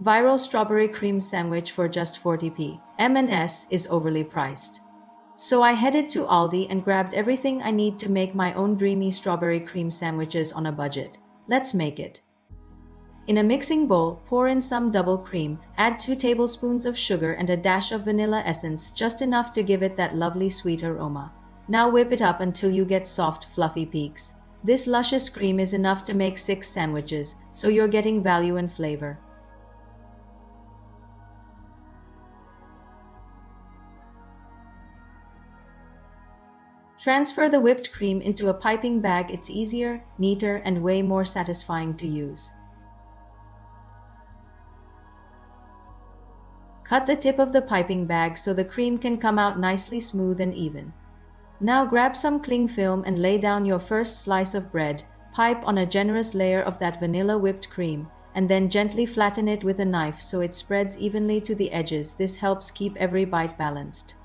Viral strawberry cream sandwich for just 40p. M&S is overly priced. So I headed to Aldi and grabbed everything I need to make my own dreamy strawberry cream sandwiches on a budget. Let's make it. In a mixing bowl, pour in some double cream, add 2 tablespoons of sugar and a dash of vanilla essence, just enough to give it that lovely sweet aroma. Now whip it up until you get soft, fluffy peaks. This luscious cream is enough to make 6 sandwiches, so you're getting value and flavor. Transfer the whipped cream into a piping bag. It's easier, neater, and way more satisfying to use. Cut the tip of the piping bag so the cream can come out nicely smooth and even. Now grab some cling film and lay down your first slice of bread, pipe on a generous layer of that vanilla whipped cream, and then gently flatten it with a knife so it spreads evenly to the edges. This helps keep every bite balanced.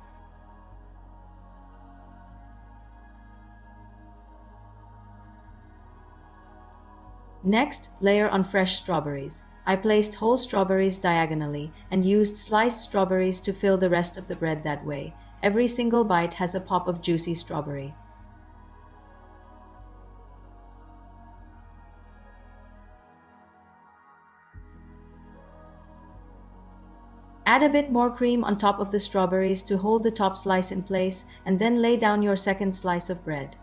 Next, layer on fresh strawberries. I placed whole strawberries diagonally and used sliced strawberries to fill the rest of the bread that way. Every single bite has a pop of juicy strawberry. Add a bit more cream on top of the strawberries to hold the top slice in place, and then lay down your second slice of bread.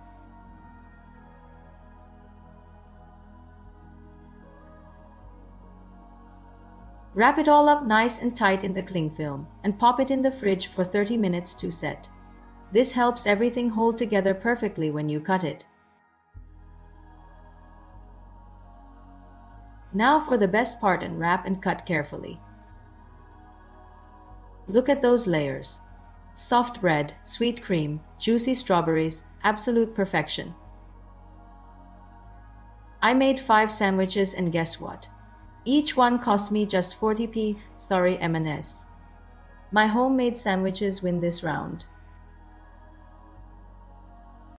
Wrap it all up nice and tight in the cling film and pop it in the fridge for 30 minutes to set. This helps everything hold together perfectly when you cut it. Now for the best part, unwrap and cut carefully. Look at those layers. Soft bread, sweet cream, juicy strawberries, absolute perfection. I made 5 sandwiches and guess what? Each one cost me just 40p. Sorry, M&S. My homemade sandwiches win this round.